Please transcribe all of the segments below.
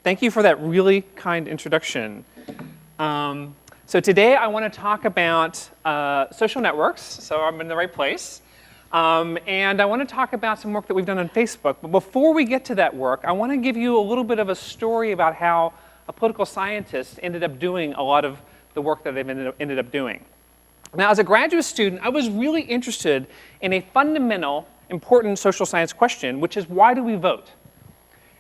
Thank you for that really kind introduction. So today I want to talk about social networks, so I'm in the right place. And I want to talk about some work that we've done on Facebook. But before we get to that work, I want to give you a little bit of a story about how a political scientist ended up doing a lot of the work that they've ended up doing. Now, as a graduate student, I was really interested in a fundamental, important social science question, which is why do we vote?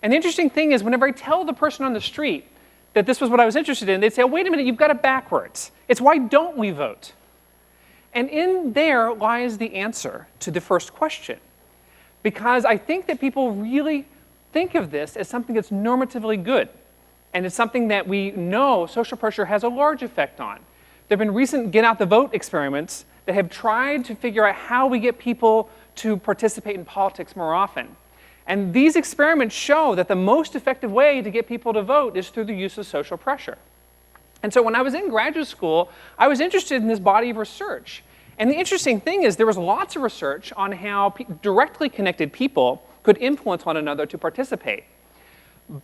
And the interesting thing is, whenever I tell the person on the street that this was what I was interested in, they'd say, oh, wait a minute, you've got it backwards. It's why don't we vote? And in there lies the answer to the first question. Because I think that people really think of this as something that's normatively good. And it's something that we know social pressure has a large effect on. There have been recent get out the vote experiments that have tried to figure out how we get people to participate in politics more often. And these experiments show that the most effective way to get people to vote is through the use of social pressure. And so when I was in graduate school, I was interested in this body of research. And the interesting thing is there was lots of research on how directly connected people could influence one another to participate.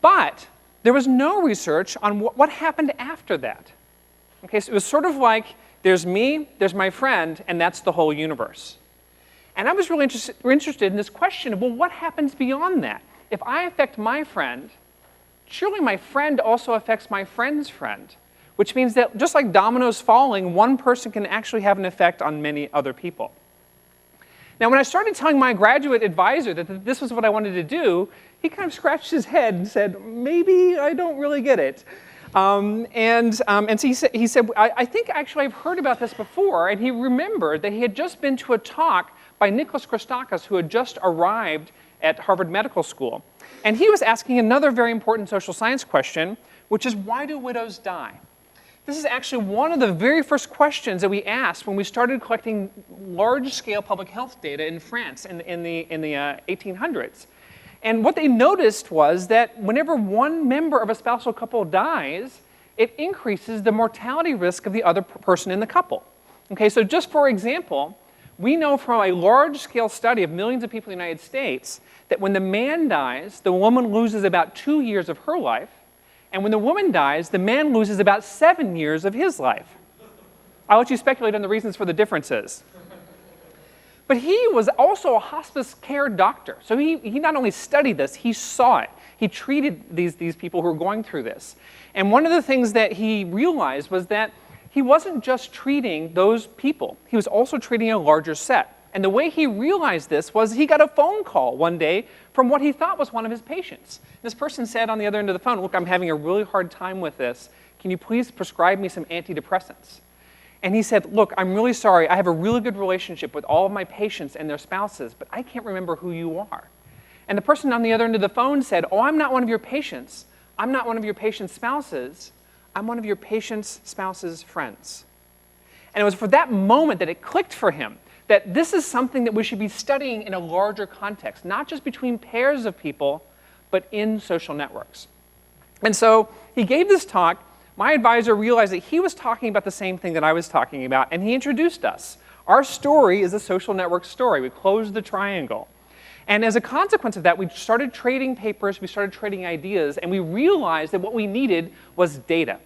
But there was no research on what happened after that. Okay, so it was sort of like there's me, there's my friend, and that's the whole universe. And I was really interested in this question of, well, what happens beyond that? If I affect my friend, surely my friend also affects my friend's friend, which means that just like dominoes falling, one person can actually have an effect on many other people. Now, when I started telling my graduate advisor that this was what I wanted to do, he kind of scratched his head and said, maybe I don't really get it. So he said, I think actually I've heard about this before, and he remembered that he had just been to a talk by Nicholas Christakis, who had just arrived at Harvard Medical School. And he was asking another very important social science question, which is, why do widows die? This is actually one of the very first questions that we asked when we started collecting large-scale public health data in France in the 1800s. And what they noticed was that whenever one member of a spousal couple dies, it increases the mortality risk of the other person in the couple. Okay, so just for example, we know from a large-scale study of millions of people in the United States that when the man dies, the woman loses about 2 years of her life, and when the woman dies, the man loses about 7 years of his life. I'll let you speculate on the reasons for the differences. But he was also a hospice care doctor. So he not only studied this, he saw it. He treated these people who were going through this. And one of the things that he realized was that he wasn't just treating those people. He was also treating a larger set. And the way he realized this was he got a phone call one day from what he thought was one of his patients. This person said on the other end of the phone, look, I'm having a really hard time with this. Can you please prescribe me some antidepressants? And he said, look, I'm really sorry. I have a really good relationship with all of my patients and their spouses, but I can't remember who you are. And the person on the other end of the phone said, oh, I'm not one of your patients. I'm not one of your patients' spouses. I'm one of your patients' spouses' friends. And it was for that moment that it clicked for him that this is something that we should be studying in a larger context, not just between pairs of people, but in social networks. And so he gave this talk. My advisor realized that he was talking about the same thing that I was talking about, and he introduced us. Our story is a social network story. We closed the triangle. And as a consequence of that, we started trading papers, we started trading ideas, and we realized that what we needed was data.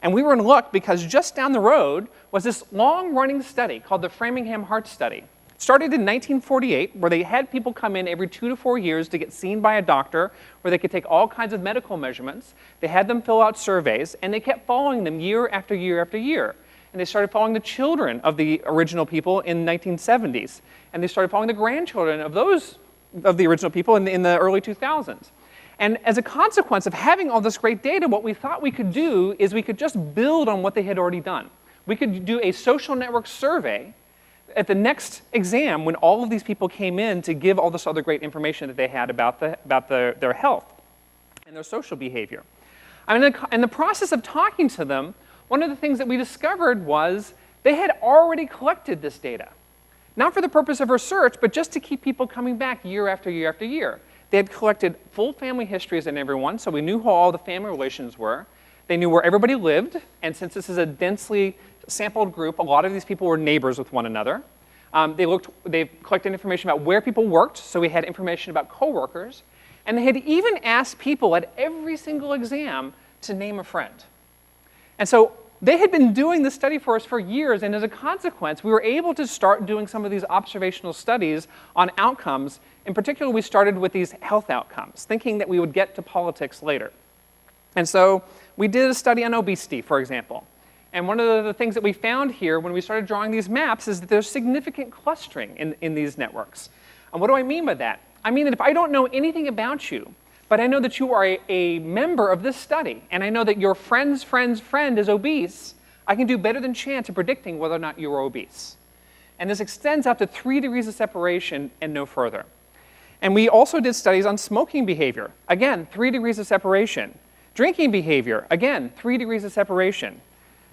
And we were in luck because just down the road was this long-running study called the Framingham Heart Study. It started in 1948, where they had people come in every 2 to 4 years to get seen by a doctor, where they could take all kinds of medical measurements. They had them fill out surveys, and they kept following them year after year after year. And they started following the children of the original people in the 1970s. And they started following the grandchildren of the original people in the early 2000s. And as a consequence of having all this great data, what we thought we could do is we could just build on what they had already done. We could do a social network survey at the next exam when all of these people came in to give all this other great information that they had about their health and their social behavior. I mean, in the process of talking to them, one of the things that we discovered was they had already collected this data. Not for the purpose of research, but just to keep people coming back year after year after year. They had collected full family histories in everyone, so we knew who all the family relations were. They knew where everybody lived, and since this is a densely sampled group, a lot of these people were neighbors with one another. They collected information about where people worked, so we had information about coworkers. And they had even asked people at every single exam to name a friend. And so they had been doing this study for us for years, and as a consequence, we were able to start doing some of these observational studies on outcomes. In particular, we started with these health outcomes, thinking that we would get to politics later. And so we did a study on obesity, for example. And one of the things that we found here when we started drawing these maps is that there's significant clustering in these networks. And what do I mean by that? I mean that if I don't know anything about you, but I know that you are a member of this study, and I know that your friend's friend's friend is obese, I can do better than chance at predicting whether or not you are obese. And this extends out to 3 degrees of separation and no further. And we also did studies on smoking behavior. Again, 3 degrees of separation. Drinking behavior, again, 3 degrees of separation.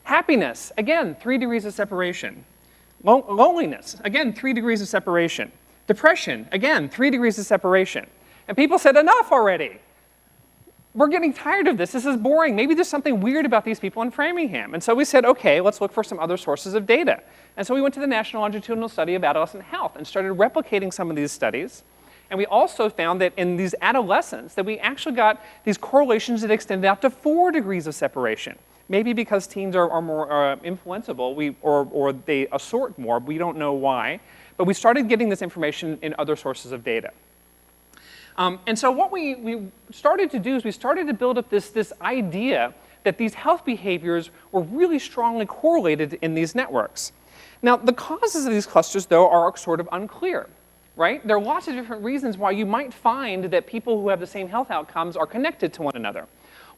Happiness, again, 3 degrees of separation. Loneliness, again, 3 degrees of separation. Depression, again, 3 degrees of separation. And people said, enough already. We're getting tired of this. This is boring. Maybe there's something weird about these people in Framingham. And so we said, okay, let's look for some other sources of data. And so we went to the National Longitudinal Study of Adolescent Health and started replicating some of these studies. And we also found that in these adolescents that we actually got these correlations that extended out to 4 degrees of separation. Maybe because teens are more influenceable or they assort more. We don't know why. But we started getting this information in other sources of data. And so what we started to do is we started to build up this idea that these health behaviors were really strongly correlated in these networks. Now, the causes of these clusters, though, are sort of unclear, right? There are lots of different reasons why you might find that people who have the same health outcomes are connected to one another.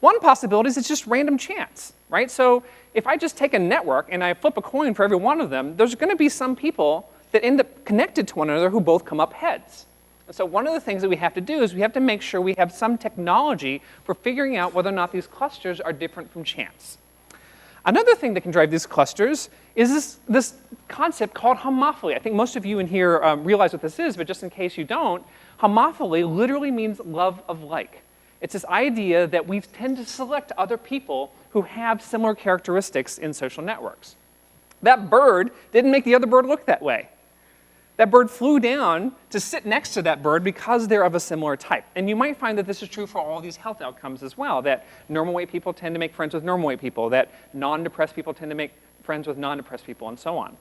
One possibility is it's just random chance, right? So if I just take a network and I flip a coin for every one of them, there's going to be some people that end up connected to one another who both come up heads. And so one of the things that we have to do is we have to make sure we have some technology for figuring out whether or not these clusters are different from chance. Another thing that can drive these clusters is this concept called homophily. I think most of you in here realize what this is, but just in case you don't, homophily literally means love of like. It's this idea that we tend to select other people who have similar characteristics in social networks. That bird didn't make the other bird look that way. That bird flew down to sit next to that bird because they're of a similar type. And you might find that this is true for all these health outcomes as well, that normal weight people tend to make friends with normal weight people, that non-depressed people tend to make friends with non-depressed people, and so on.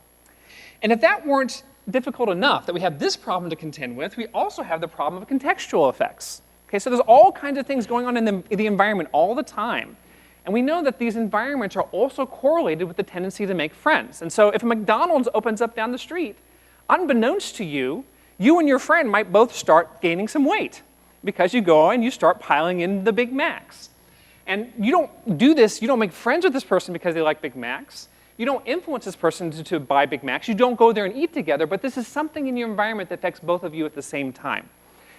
And if that weren't difficult enough, that we have this problem to contend with, we also have the problem of contextual effects. Okay, so there's all kinds of things going on in the environment all the time. And we know that these environments are also correlated with the tendency to make friends. And so if a McDonald's opens up down the street, unbeknownst to you, you and your friend might both start gaining some weight because you go and you start piling in the Big Macs. And you don't do this, you don't make friends with this person because they like Big Macs. You don't influence this person to buy Big Macs. You don't go there and eat together, but this is something in your environment that affects both of you at the same time.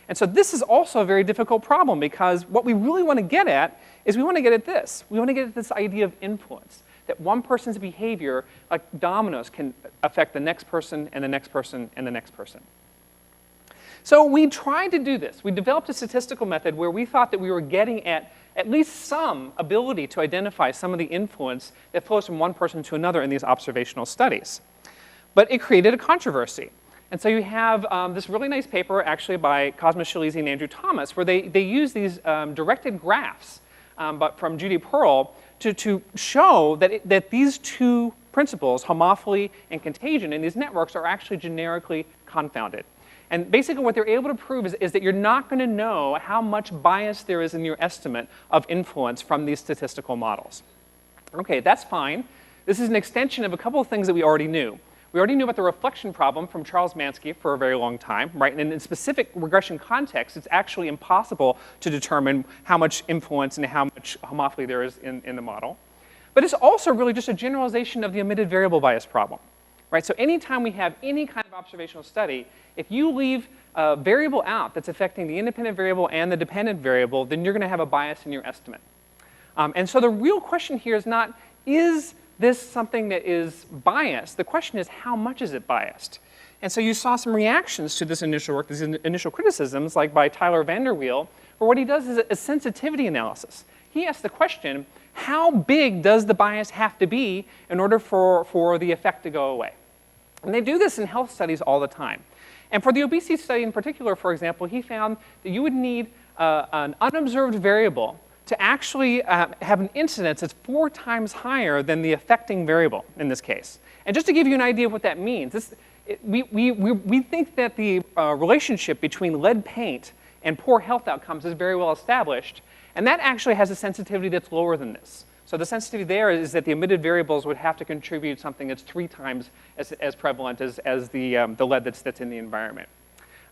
And so this is also a very difficult problem because what we really want to get at is we want to get at this. We want to get at this idea of influence, that one person's behavior, like dominoes, can affect the next person and the next person and the next person. So we tried to do this. We developed a statistical method where we thought that we were getting at least some ability to identify some of the influence that flows from one person to another in these observational studies. But it created a controversy. And so you have this really nice paper actually by Cosmas Shilizi and Andrew Thomas where they use these directed graphs but from Judy Pearl to show that these two principles, homophily and contagion, in these networks are actually generically confounded. And basically what they're able to prove is that you're not going to know how much bias there is in your estimate of influence from these statistical models. Okay, that's fine. This is an extension of a couple of things that we already knew. We already knew about the reflection problem from Charles Mansky for a very long time, right? And in specific regression context, it's actually impossible to determine how much influence and how much homophily there is in the model. But it's also really just a generalization of the omitted variable bias problem, right? So anytime we have any kind of observational study, if you leave a variable out that's affecting the independent variable and the dependent variable, then you're going to have a bias in your estimate. And so the real question here is not, is this something that is biased? The question is, how much is it biased? And so you saw some reactions to this initial work, these initial criticisms, like by Tyler Vanderweel, where what he does is a sensitivity analysis. He asks the question, how big does the bias have to be in order for the effect to go away? And they do this in health studies all the time. And for the obesity study in particular, for example, he found that you would need an unobserved variable to actually have an incidence that's 4 times higher than the affecting variable in this case. And just to give you an idea of what that means, we think that the relationship between lead paint and poor health outcomes is very well established, and that actually has a sensitivity that's lower than this. So the sensitivity there is that the emitted variables would have to contribute something that's 3 times as prevalent as the lead that's in the environment.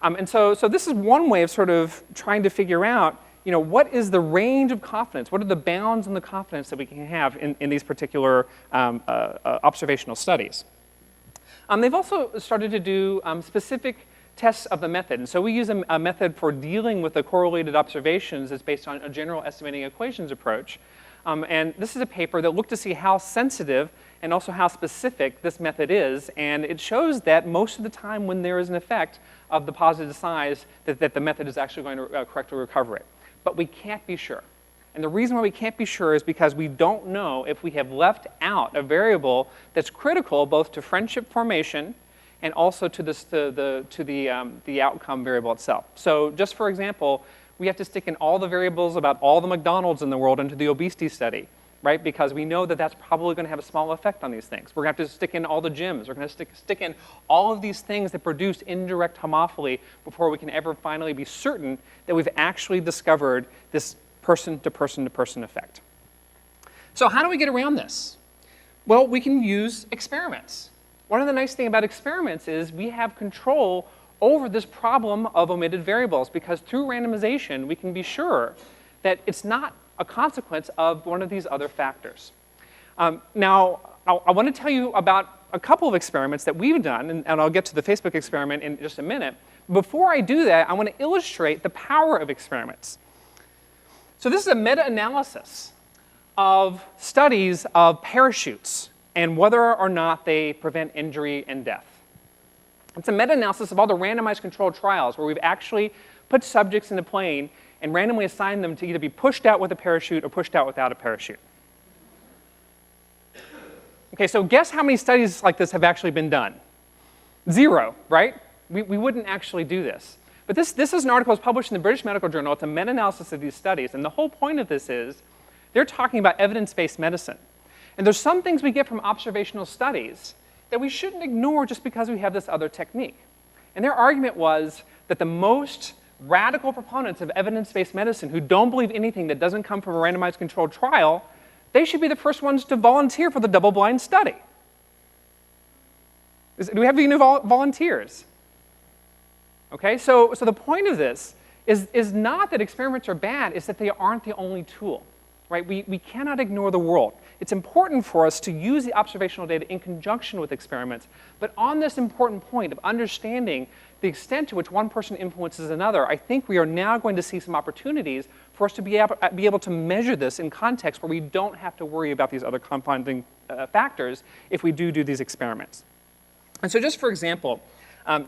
And so this is one way of sort of trying to figure out, what is the range of confidence? What are the bounds in the confidence that we can have in these particular observational studies? They've also started to do specific tests of the method. And so we use a method for dealing with the correlated observations that's based on a general estimating equations approach. And this is a paper that looked to see how sensitive and also how specific this method is. And it shows that most of the time when there is an effect of the positive size, that the method is actually going to correctly recover it. But we can't be sure. And the reason why we can't be sure is because we don't know if we have left out a variable that's critical both to friendship formation and also to the outcome variable itself. So just for example, we have to stick in all the variables about all the McDonald's in the world into the obesity study, right? Because we know that that's probably going to have a small effect on these things. We're going to have to stick in all the gyms. We're going to stick in all of these things that produce indirect homophily before we can ever finally be certain that we've actually discovered this person-to-person-to-person effect. So how do we get around this? Well, we can use experiments. One of the nice things about experiments is we have control over this problem of omitted variables, because through randomization, we can be sure that it's not a consequence of one of these other factors. Now, I want to tell you about a couple of experiments that we've done, and I'll get to the Facebook experiment in just a minute. Before I do that, I want to illustrate the power of experiments. So this is a meta-analysis of studies of parachutes and whether or not they prevent injury and death. It's a meta-analysis of all the randomized controlled trials where we've actually put subjects in a plane and randomly assigned them to either be pushed out with a parachute or pushed out without a parachute. Okay, so guess how many studies like this have actually been done? 0, right? We wouldn't actually do this. But this is an article that was published in the British Medical Journal. It's a meta-analysis of these studies. And the whole point of this is they're talking about evidence-based medicine. And there's some things we get from observational studies that we shouldn't ignore just because we have this other technique. And their argument was that the most radical proponents of evidence-based medicine who don't believe anything that doesn't come from a randomized controlled trial, they should be the first ones to volunteer for the double-blind study. Do we have any volunteers? Okay, so the point of this is not that experiments are bad, it's that they aren't the only tool, right? We cannot ignore the world. It's important for us to use the observational data in conjunction with experiments, but on this important point of understanding the extent to which one person influences another, I think we are now going to see some opportunities for us to be able to measure this in context where we don't have to worry about these other compounding factors if we do these experiments. And so just for example,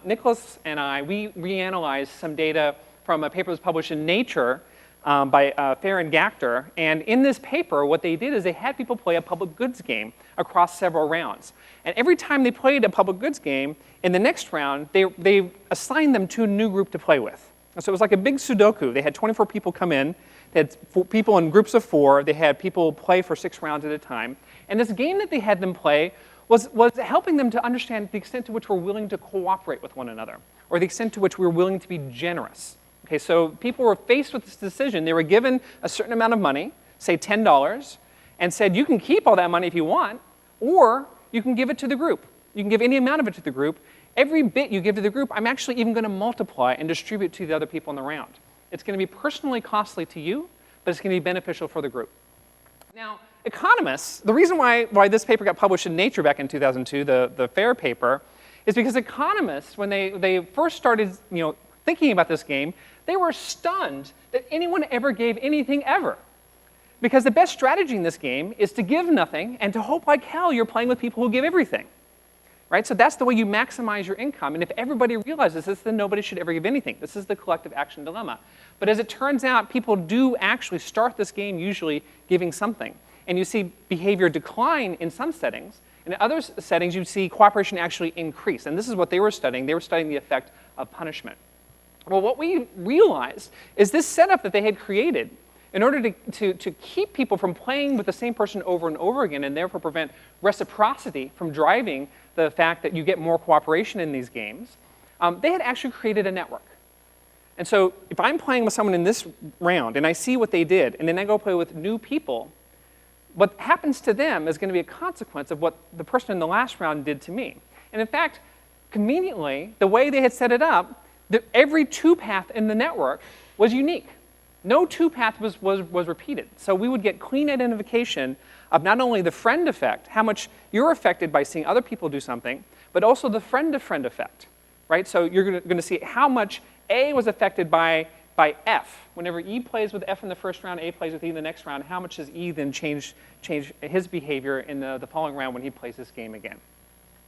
Nicholas and I, we reanalyzed some data from a paper that was published in Nature by Fair and Gachter. And in this paper, what they did is they had people play a public goods game across several rounds. And every time they played a public goods game, in the next round, they assigned them to a new group to play with. And so it was like a big Sudoku. They had 24 people come in. They had people in groups of 4. They had people play for 6 rounds at a time. And this game that they had them play was helping them to understand the extent to which we're willing to cooperate with one another, or the extent to which we're willing to be generous. Okay, so people were faced with this decision. They were given a certain amount of money, say $10, and said, you can keep all that money if you want, or you can give it to the group. You can give any amount of it to the group. Every bit you give to the group, I'm actually even going to multiply and distribute to the other people in the round. It's going to be personally costly to you, but it's going to be beneficial for the group. Now, economists, the reason why this paper got published in Nature back in 2002, the FAIR paper, is because economists, when they first started thinking about this game, they were stunned that anyone ever gave anything ever. Because the best strategy in this game is to give nothing and to hope like hell you're playing with people who give everything. Right? So that's the way you maximize your income. And if everybody realizes this, then nobody should ever give anything. This is the collective action dilemma. But as it turns out, people do actually start this game usually giving something. And you see behavior decline in some settings. In other settings, you see cooperation actually increase. And this is what they were studying. They were studying the effect of punishment. Well, what we realized is this setup that they had created in order to keep people from playing with the same person over and over again and therefore prevent reciprocity from driving the fact that you get more cooperation in these games, they had actually created a network. And so if I'm playing with someone in this round and I see what they did, and then I go play with new people, what happens to them is going to be a consequence of what the person in the last round did to me. And in fact, conveniently, the way they had set it up, every two-path in the network was unique. No two-path was repeated. So we would get clean identification of not only the friend effect, how much you're affected by seeing other people do something, but also the friend-to-friend effect, right? So you're going to see how much A was affected by F. Whenever E plays with F in the first round, A plays with E in the next round, how much does E then change his behavior in the following round when he plays this game again?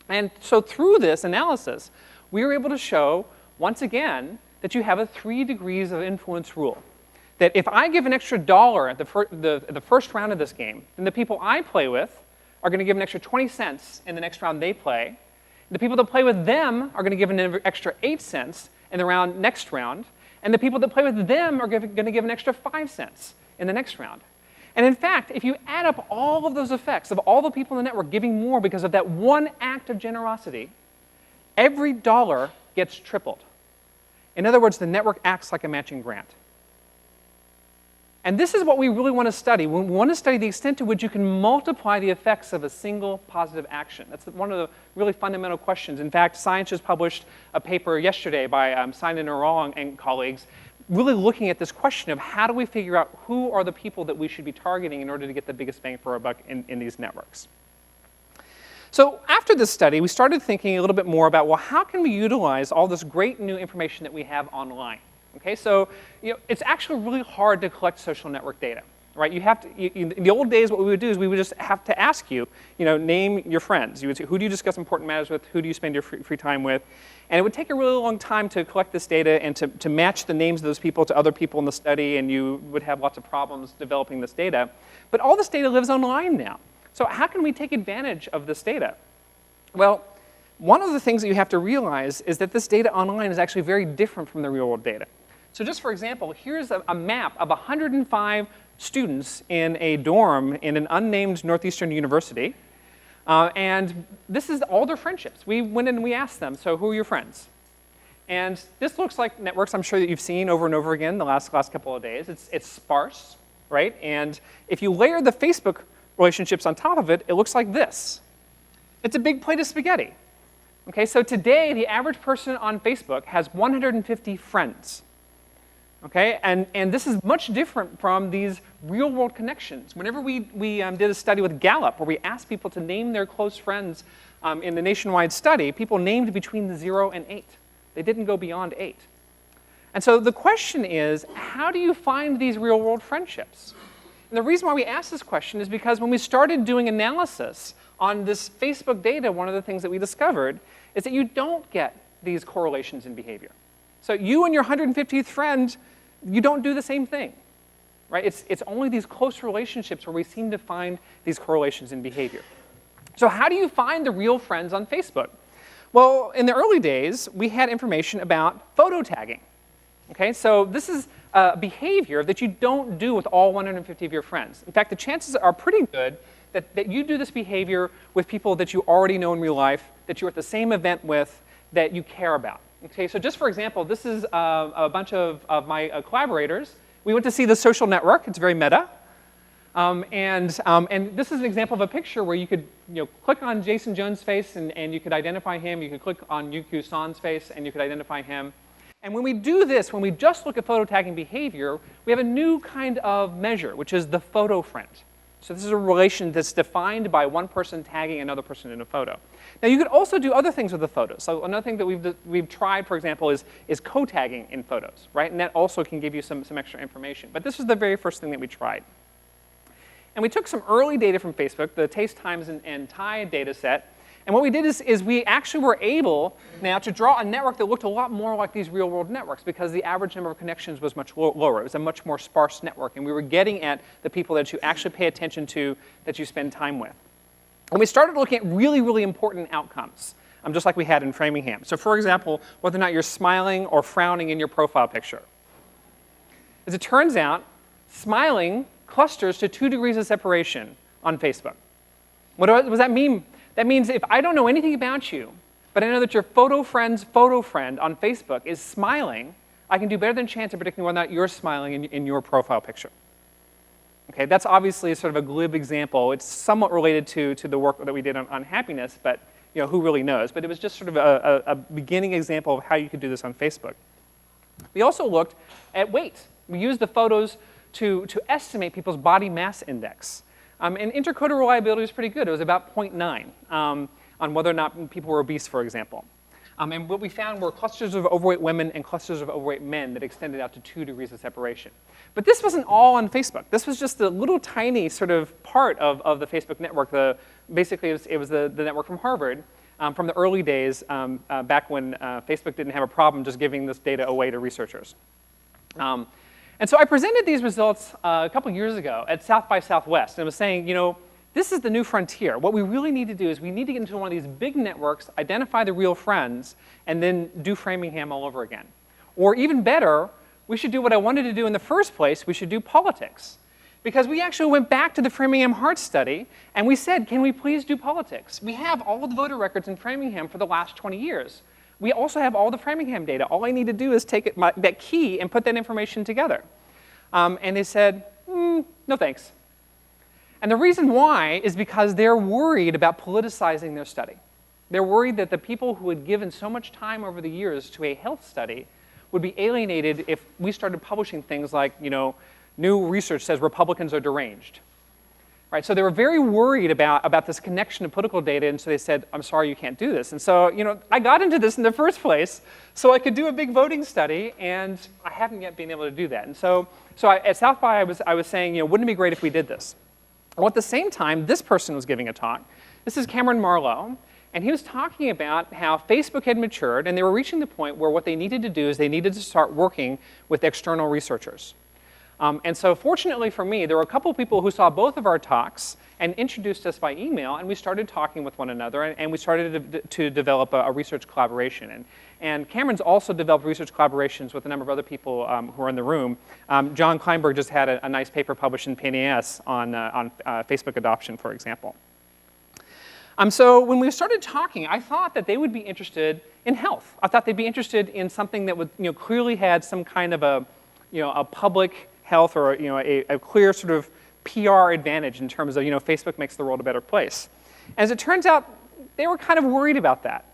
And so through this analysis, we were able to show, once again, that you have a 3 degrees of influence rule. That if I give an extra $1 at the first round of this game, then the people I play with are going to give an extra 20 cents in the next round they play. The people that play with them are going to give an extra 8 cents in the next round. And the people that play with them are going to give an extra 5 cents in the next round. And in fact, if you add up all of those effects of all the people in the network giving more because of that one act of generosity, every dollar gets tripled. In other words, the network acts like a matching grant. And this is what we really want to study. We want to study the extent to which you can multiply the effects of a single positive action. That's one of the really fundamental questions. In fact, Science just published a paper yesterday by Simon Narong and colleagues really looking at this question of how do we figure out who are the people that we should be targeting in order to get the biggest bang for our buck in these networks. So after this study, we started thinking a little bit more about, well, how can we utilize all this great new information that we have online? Okay, so it's actually really hard to collect social network data, right? You have to, in the old days, what we would do is we would just have to ask you, name your friends. You would say, who do you discuss important matters with? Who do you spend your free time with? And it would take a really long time to collect this data and to match the names of those people to other people in the study, and you would have lots of problems developing this data. But all this data lives online now. So how can we take advantage of this data? Well, one of the things that you have to realize is that this data online is actually very different from the real world data. So just for example, here's a map of 105 students in a dorm in an unnamed Northeastern university. And this is all their friendships. We went in and we asked them, so who are your friends? And this looks like networks I'm sure that you've seen over and over again the last couple of days. It's sparse, right? And if you layer the Facebook relationships on top of it, it looks like this. It's a big plate of spaghetti. Okay, so today, the average person on Facebook has 150 friends. Okay, and this is much different from these real-world connections. Whenever we did a study with Gallup, where we asked people to name their close friends in the nationwide study, people named between 0 and 8. They didn't go beyond 8. And so the question is, how do you find these real-world friendships? And the reason why we asked this question is because when we started doing analysis on this Facebook data, one of the things that we discovered is that you don't get these correlations in behavior. So you and your 150th friend, you don't do the same thing, right? It's only these close relationships where we seem to find these correlations in behavior. So how do you find the real friends on Facebook? Well, in the early days, we had information about photo tagging. Okay, so this is a behavior that you don't do with all 150 of your friends. In fact, the chances are pretty good that you do this behavior with people that you already know in real life, that you're at the same event with, that you care about. Okay, so just for example, this is a bunch of my collaborators. We went to see The Social Network. It's very meta. And this is an example of a picture where you could click on Jason Jones' face and you could identify him. You could click on Yuku San's face and you could identify him. And when we do this, when we just look at photo tagging behavior, we have a new kind of measure, which is the photo friend. So this is a relation that's defined by one person tagging another person in a photo. Now you could also do other things with the photos. So another thing that we've tried, for example, is co-tagging in photos, right? And that also can give you some extra information. But this was the very first thing that we tried. And we took some early data from Facebook, the Taste, Times, and Tide data set. And what we did is we actually were able now to draw a network that looked a lot more like these real-world networks because the average number of connections was much lower. It was a much more sparse network. And we were getting at the people that you actually pay attention to, that you spend time with. And we started looking at really, really important outcomes. just like we had in Framingham. So for example, whether or not you're smiling or frowning in your profile picture. As it turns out, smiling clusters to 2 degrees of separation on Facebook. What does that mean? That means if I don't know anything about you, but I know that your photo friend's photo friend on Facebook is smiling, I can do better than chance of predicting whether or not you're smiling in your profile picture. Okay, that's obviously sort of a glib example. It's somewhat related to the work that we did on happiness, but who really knows? But it was just sort of a beginning example of how you could do this on Facebook. We also looked at weight. We used the photos to estimate people's body mass index. And intercoder reliability was pretty good. It was about 0.9 on whether or not people were obese, for example. And what we found were clusters of overweight women and clusters of overweight men that extended out to 2 degrees of separation. But this wasn't all on Facebook. This was just a little tiny sort of part of the Facebook network. Basically, it was the network from Harvard from the early days, back when Facebook didn't have a problem just giving this data away to researchers. And so I presented these results a couple years ago at South by Southwest and was saying, this is the new frontier. What we really need to do is we need to get into one of these big networks, identify the real friends, and then do Framingham all over again. Or even better, we should do what I wanted to do in the first place. We should do politics. Because we actually went back to the Framingham Heart Study, and we said, can we please do politics? We have all of the voter records in Framingham for the last 20 years. We also have all the Framingham data. All I need to do is take that key and put that information together. And they said, no thanks. And the reason why is because they're worried about politicizing their study. They're worried that the people who had given so much time over the years to a health study would be alienated if we started publishing things like, new research says Republicans are deranged. Right, so they were very worried about this connection to political data, and so they said, I'm sorry, you can't do this. And so, I got into this in the first place so I could do a big voting study, and I haven't yet been able to do that. And so at South by, I was saying, wouldn't it be great if we did this? Well, at the same time, this person was giving a talk. This is Cameron Marlowe, and he was talking about how Facebook had matured, and they were reaching the point where what they needed to do is they needed to start working with external researchers. And so fortunately for me, there were a couple of people who saw both of our talks and introduced us by email, and we started talking with one another, and we started to develop a research collaboration. And Cameron's also developed research collaborations with a number of other people who are in the room. John Kleinberg just had a nice paper published in PNAS on Facebook adoption, for example. So when we started talking, I thought that they would be interested in health. I thought they'd be interested in something that would clearly had some kind of a public health or a clear sort of PR advantage in terms of Facebook makes the world a better place. As it turns out, they were kind of worried about that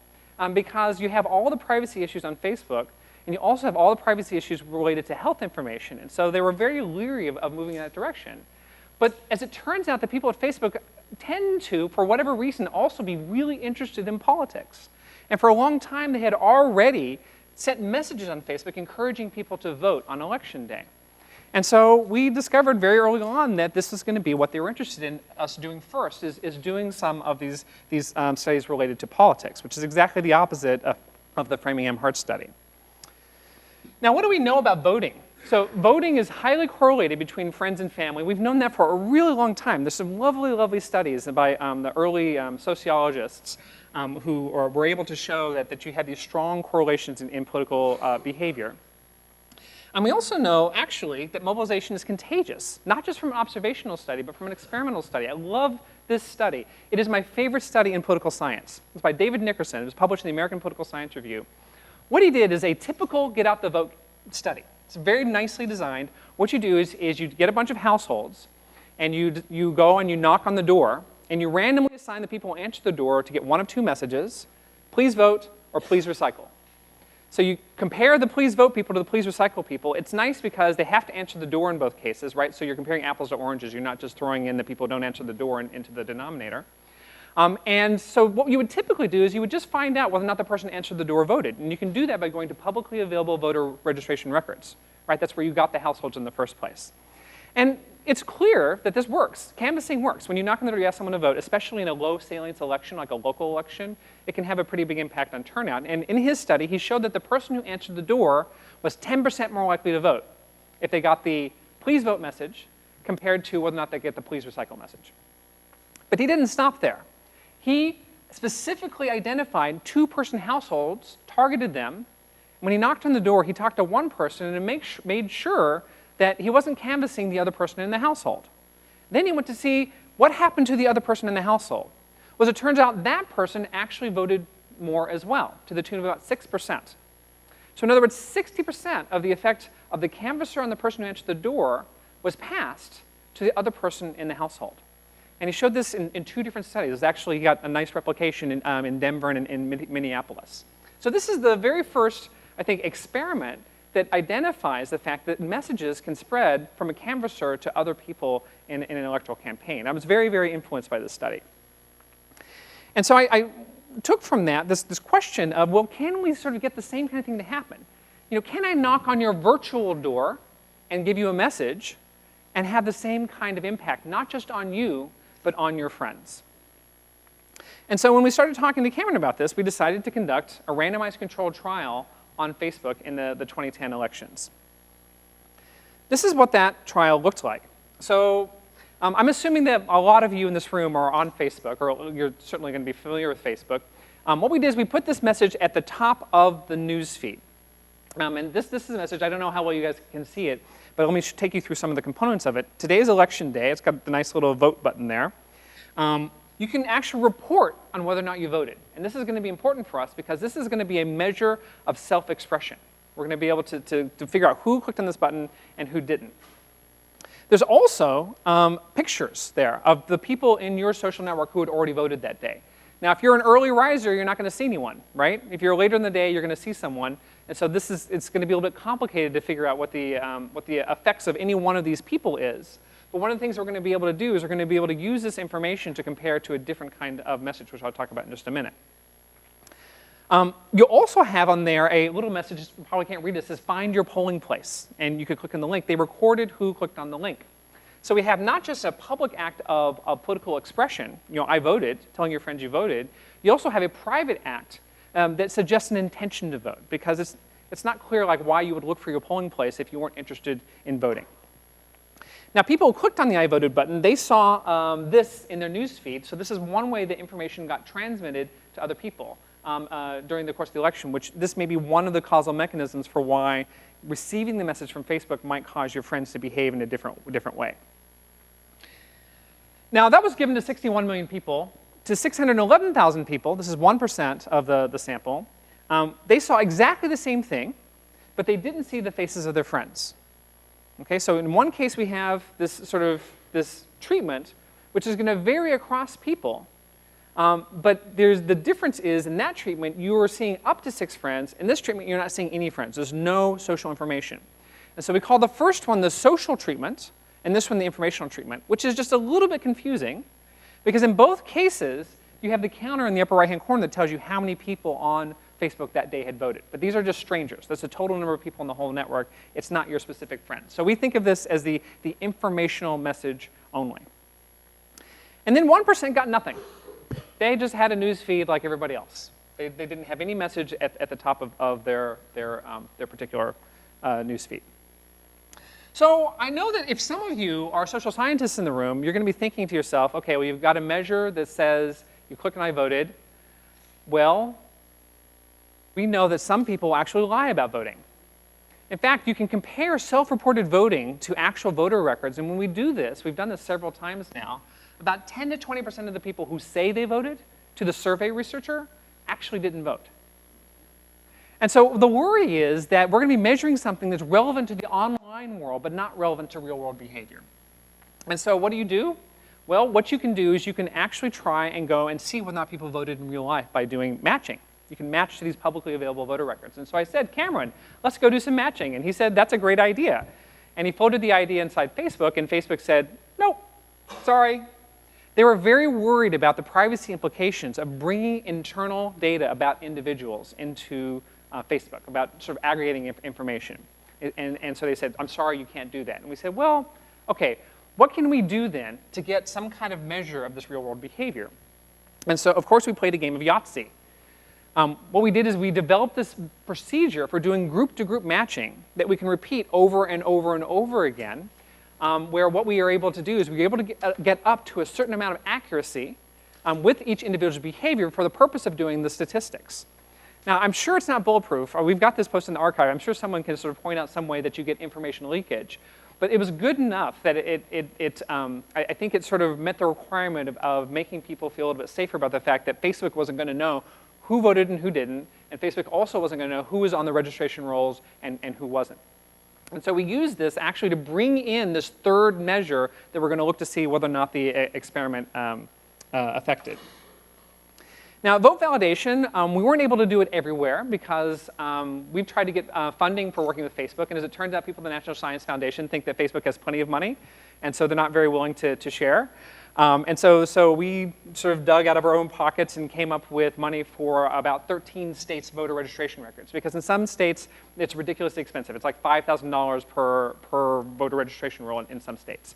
because you have all the privacy issues on Facebook, and you also have all the privacy issues related to health information, and so they were very leery of moving in that direction. But as it turns out, the people at Facebook tend to, for whatever reason, also be really interested in politics. And for a long time, they had already sent messages on Facebook encouraging people to vote on election day. And so we discovered very early on that this was going to be what they were interested in us doing first, is doing some of these studies related to politics, which is exactly the opposite of the Framingham Heart Study. Now, what do we know about voting? So voting is highly correlated between friends and family. We've known that for a really long time. There's some lovely, lovely studies by the early sociologists who were able to show that you had these strong correlations in political behavior. And we also know, actually, that mobilization is contagious, not just from an observational study, but from an experimental study. I love this study. It is my favorite study in political science. It's by David Nickerson. It was published in the American Political Science Review. What he did is a typical get-out-the-vote study. It's very nicely designed. What you do is you get a bunch of households, and you go and you knock on the door, and you randomly assign the people who answer the door to get one of two messages: please vote or please recycle. So you compare the please vote people to the please recycle people. It's nice because they have to answer the door in both cases, right? So you're comparing apples to oranges. You're not just throwing in the people who don't answer the door into the denominator. And so what you would typically do is you would just find out whether or not the person answered the door voted. And you can do that by going to publicly available voter registration records, right? That's where you got the households in the first place. And it's clear that this works. Canvassing works. When you knock on the door, you ask someone to vote, especially in a low salience election like a local election, it can have a pretty big impact on turnout. And in his study, he showed that the person who answered the door was 10% more likely to vote if they got the please vote message compared to whether or not they get the please recycle message. But he didn't stop there. He specifically identified two-person households, targeted them. When he knocked on the door, he talked to one person and made sure that he wasn't canvassing the other person in the household. Then he went to see what happened to the other person in the household. Well, as it turns out, that person actually voted more as well, to the tune of about 6%. So in other words, 60% of the effect of the canvasser on the person who answered the door was passed to the other person in the household. And he showed this in two different studies. Actually, he got a nice replication in Denver and in Minneapolis. So this is the very first, I think, experiment that identifies the fact that messages can spread from a canvasser to other people in an electoral campaign. I was very, very influenced by this study. And so I took from that this question of, well, can we sort of get the same kind of thing to happen? You know, can I knock on your virtual door and give you a message and have the same kind of impact, not just on you, but on your friends? And so when we started talking to Cameron about this, we decided to conduct a randomized controlled trial on Facebook in the 2010 elections. This is what that trial looked like. So I'm assuming that a lot of you in this room are on Facebook, or you're certainly going to be familiar with Facebook. What we did is we put this message at the top of the news feed. And this is a message, I don't know how well you guys can see it, but let me take you through some of the components of it. Today is election day. It's got the nice little vote button there. You can actually report on whether or not you voted. And this is going to be important for us because this is going to be a measure of self-expression. We're going to be able to figure out who clicked on this button and who didn't. There's also pictures there of the people in your social network who had already voted that day. Now, if you're an early riser, you're not going to see anyone, right? If you're later in the day, you're going to see someone. And so it's going to be a little bit complicated to figure out what the effects of any one of these people is. But one of the things we're going to be able to do is we're going to be able to use this information to compare to a different kind of message, which I'll talk about in just a minute. You'll also have on there a little message, you probably can't read this, says find your polling place. And you could click on the link. They recorded who clicked on the link. So we have not just a public act of political expression, you know, I voted, telling your friends you voted. You also have a private act that suggests an intention to vote, because it's not clear like why you would look for your polling place if you weren't interested in voting. Now, people who clicked on the I voted button, they saw this in their news feed. So this is one way that information got transmitted to other people during the course of the election, which this may be one of the causal mechanisms for why receiving the message from Facebook might cause your friends to behave in a different way. Now, that was given to 61 million people. To 611,000 people, this is 1% of the sample, they saw exactly the same thing, but they didn't see the faces of their friends. Okay, so in one case we have this treatment, which is going to vary across people. But the difference is in that treatment you are seeing up to 6 friends. In this treatment you're not seeing any friends. There's no social information. And so we call the first one the social treatment, and this one the informational treatment, which is just a little bit confusing, because in both cases you have the counter in the upper right-hand corner that tells you how many people on Facebook that day had voted. But these are just strangers. That's the total number of people in the whole network. It's not your specific friends. So we think of this as the informational message only. And then 1% got nothing. They just had a news feed like everybody else. They didn't have any message at the top of their particular news feed. So I know that if some of you are social scientists in the room, you're going to be thinking to yourself, okay, well, you've got a measure that says you click and I voted. Well, we know that some people actually lie about voting. In fact, you can compare self-reported voting to actual voter records. And when we do this, we've done this several times now, about 10 to 20% of the people who say they voted to the survey researcher actually didn't vote. And so the worry is that we're going to be measuring something that's relevant to the online world, but not relevant to real-world behavior. And so what do? Well, what you can do is you can actually try and go and see whether or not people voted in real life by doing matching. You can match to these publicly available voter records. And so I said, Cameron, let's go do some matching. And he said, that's a great idea. And he floated the idea inside Facebook, and Facebook said, nope, sorry. They were very worried about the privacy implications of bringing internal data about individuals into Facebook, about sort of aggregating information. And so they said, I'm sorry, you can't do that. And we said, well, okay, what can we do then to get some kind of measure of this real-world behavior? And so, of course, we played a game of Yahtzee. What we did is we developed this procedure for doing group-to-group matching that we can repeat over and over and over again, where what we are able to do is we're able to get up to a certain amount of accuracy with each individual's behavior for the purpose of doing the statistics. Now, I'm sure it's not bulletproof, or we've got this posted in the archive. I'm sure someone can sort of point out some way that you get information leakage. But it was good enough that I think it sort of met the requirement of making people feel a little bit safer about the fact that Facebook wasn't going to know who voted and who didn't, and Facebook also wasn't going to know who was on the registration rolls and who wasn't. And so we used this actually to bring in this third measure that we're going to look to see whether or not the experiment affected. Now, vote validation, we weren't able to do it everywhere because we've tried to get funding for working with Facebook, and as it turns out, people at the National Science Foundation think that Facebook has plenty of money, and so they're not very willing to share. And so we sort of dug out of our own pockets and came up with money for about 13 states' voter registration records, because in some states, it's ridiculously expensive. It's like $5,000 per voter registration roll in some states.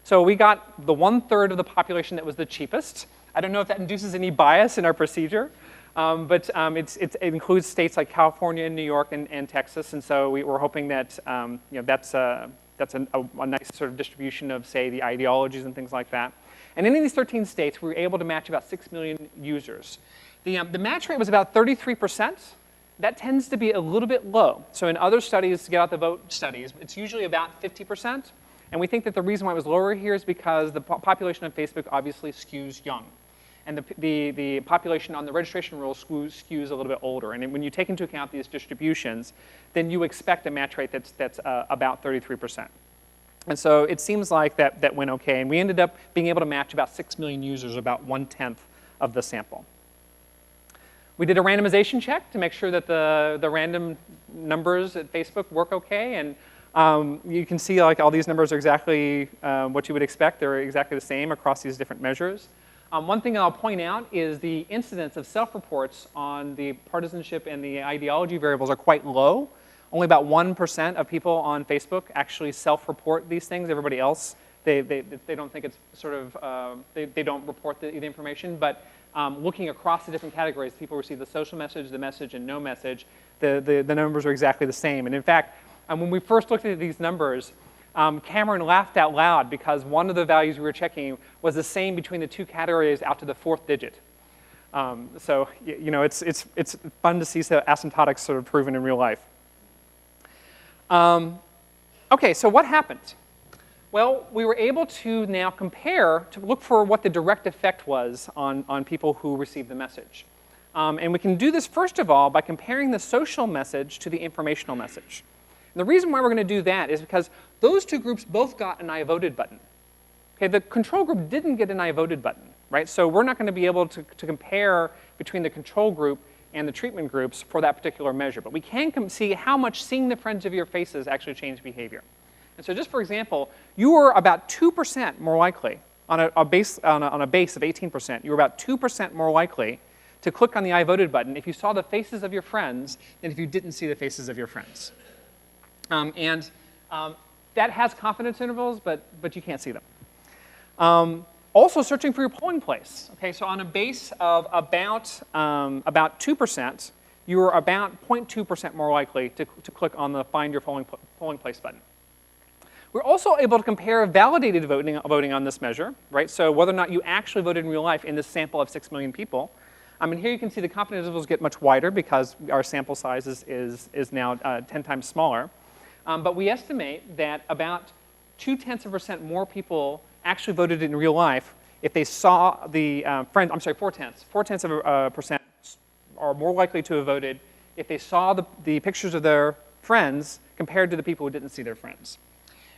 So we got the 1/3 of the population that was the cheapest. I don't know if that induces any bias in our procedure, but it includes states like California and New York and Texas, and so we're hoping that that's a nice sort of distribution of, say, the ideologies and things like that. And in these 13 states, we were able to match about 6 million users. The match rate was about 33%. That tends to be a little bit low. So in other studies, Get Out the Vote studies, it's usually about 50%. And we think that the reason why it was lower here is because the population on Facebook obviously skews young. And the population on the registration roll skews a little bit older. And when you take into account these distributions, then you expect a match rate that's about 33%. And so it seems like that went okay. And we ended up being able to match about 6 million users, about 1/10 of the sample. We did a randomization check to make sure that the random numbers at Facebook work okay. And you can see like all these numbers are exactly what you would expect. They're exactly the same across these different measures. One thing I'll point out is the incidence of self-reports on the partisanship and the ideology variables are quite low. Only about 1% of people on Facebook actually self-report these things. Everybody else, they don't think it's sort of, they don't report the information. But looking across the different categories, people receive the social message, the message, and no message. The numbers are exactly the same. And in fact, when we first looked at these numbers, Cameron laughed out loud because one of the values we were checking was the same between the two categories out to the 4th digit. So it's fun to see asymptotics sort of proven in real life. Okay, so what happened? Well, we were able to now compare to look for what the direct effect was on people who received the message. And we can do this first of all by comparing the social message to the informational message. And the reason why we're going to do that is because those two groups both got an I voted button. Okay, the control group didn't get an I voted button, right? So we're not going to be able to compare between the control group and the treatment groups for that particular measure. But we can see how much seeing the friends of your faces actually changed behavior. And so just for example, you were about 2% more likely, on a base of 18%, you were about 2% more likely to click on the I voted button if you saw the faces of your friends than if you didn't see the faces of your friends. That has confidence intervals, but you can't see them. Also searching for your polling place. Okay, so on a base of about 2%, you were about 0.2% more likely to click on the Find Your Polling Place button. We're also able to compare validated voting on this measure, right? So whether or not you actually voted in real life in this sample of 6 million people. And here you can see the confidence intervals get much wider because our sample size is now 10 times smaller. But we estimate that about 0.2% more people actually voted in real life if they saw the 0.4% are more likely to have voted if they saw the pictures of their friends compared to the people who didn't see their friends.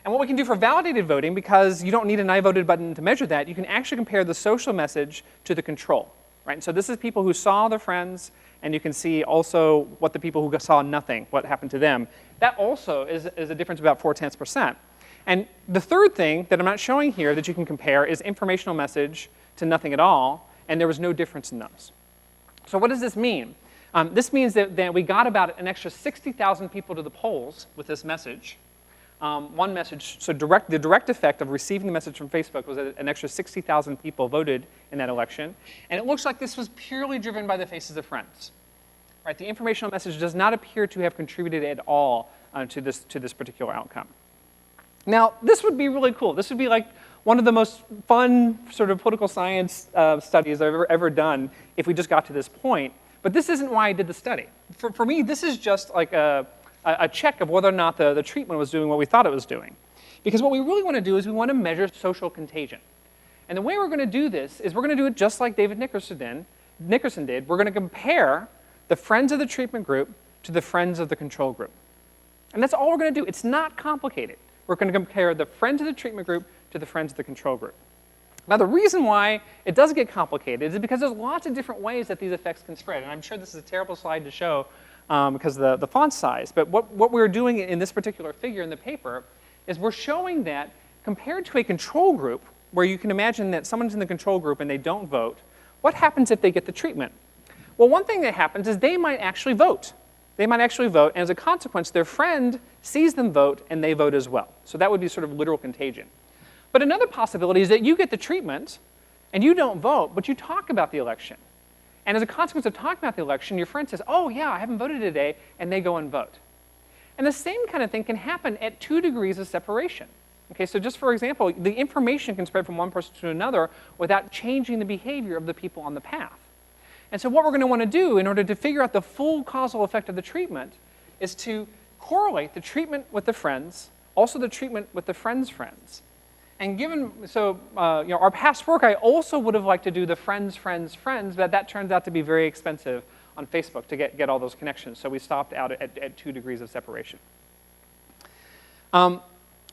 And what we can do for validated voting, because you don't need an I voted button to measure that, you can actually compare the social message to the control. Right? And so this is people who saw their friends, and you can see also what the people who saw nothing, what happened to them. That also is a difference of about 0.4%. And the third thing that I'm not showing here that you can compare is informational message to nothing at all, and there was no difference in those. So what does this mean? This means that we got about an extra 60,000 people to the polls with this message. One message, so the direct effect of receiving the message from Facebook was that an extra 60,000 people voted in that election. And it looks like this was purely driven by the faces of friends. Right? The informational message does not appear to have contributed at all to this particular outcome. Now, this would be really cool. This would be like one of the most fun sort of political science studies I've ever done if we just got to this point. But this isn't why I did the study. For me, this is just like a check of whether or not the treatment was doing what we thought it was doing. Because what we really want to do is we want to measure social contagion. And the way we're going to do this is we're going to do it just like David Nickerson did. We're going to compare the friends of the treatment group to the friends of the control group. And that's all we're going to do. It's not complicated. We're going to compare the friends of the treatment group to the friends of the control group. Now, the reason why it does get complicated is because there's lots of different ways that these effects can spread. And I'm sure this is a terrible slide to show because of the font size. But what we're doing in this particular figure in the paper is we're showing that compared to a control group, where you can imagine that someone's in the control group and they don't vote, what happens if they get the treatment? Well, one thing that happens is they might actually vote. They might actually vote, and as a consequence, their friend sees them vote, and they vote as well. So that would be sort of literal contagion. But another possibility is that you get the treatment, and you don't vote, but you talk about the election. And as a consequence of talking about the election, your friend says, oh, yeah, I haven't voted today, and they go and vote. And the same kind of thing can happen at 2 degrees of separation. Okay, so just for example, the information can spread from one person to another without changing the behavior of the people on the path. And so what we're going to want to do in order to figure out the full causal effect of the treatment is to correlate the treatment with the friends, also the treatment with the friends' friends. And our past work, I also would have liked to do the friends, but that turns out to be very expensive on Facebook to get all those connections. So we stopped out at 2 degrees of separation.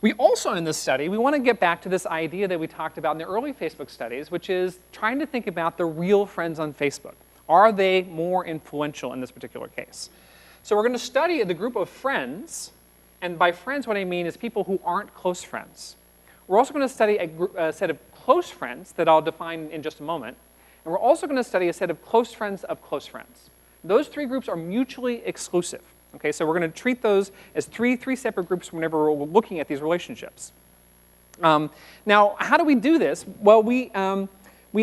We also, in this study, we want to get back to this idea that we talked about in the early Facebook studies, which is trying to think about the real friends on Facebook. Are they more influential in this particular case? So we're going to study the group of friends, and by friends what I mean is people who aren't close friends. We're also going to study a set of close friends that I'll define in just a moment, and we're also going to study a set of close friends of close friends. Those 3 groups are mutually exclusive. Okay, so we're going to treat those as three separate groups whenever we're looking at these relationships. Now, how do we do this? Well, we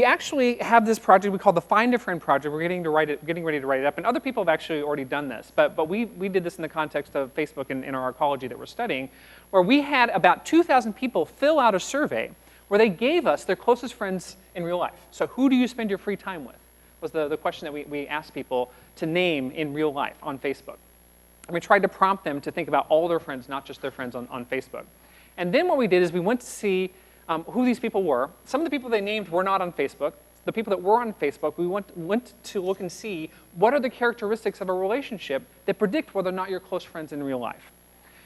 actually have this project we call the Find a Friend project. We're getting ready to write it up, and other people have actually already done this. But we did this in the context of Facebook and in our ecology that we're studying, where we had about 2,000 people fill out a survey where they gave us their closest friends in real life. So who do you spend your free time with? Was the question that we asked people to name in real life on Facebook. And we tried to prompt them to think about all their friends, not just their friends on Facebook. And then what we did is we went to see who these people were. Some of the people they named were not on Facebook. The people that were on Facebook, we went to look and see what are the characteristics of a relationship that predict whether or not you're close friends in real life.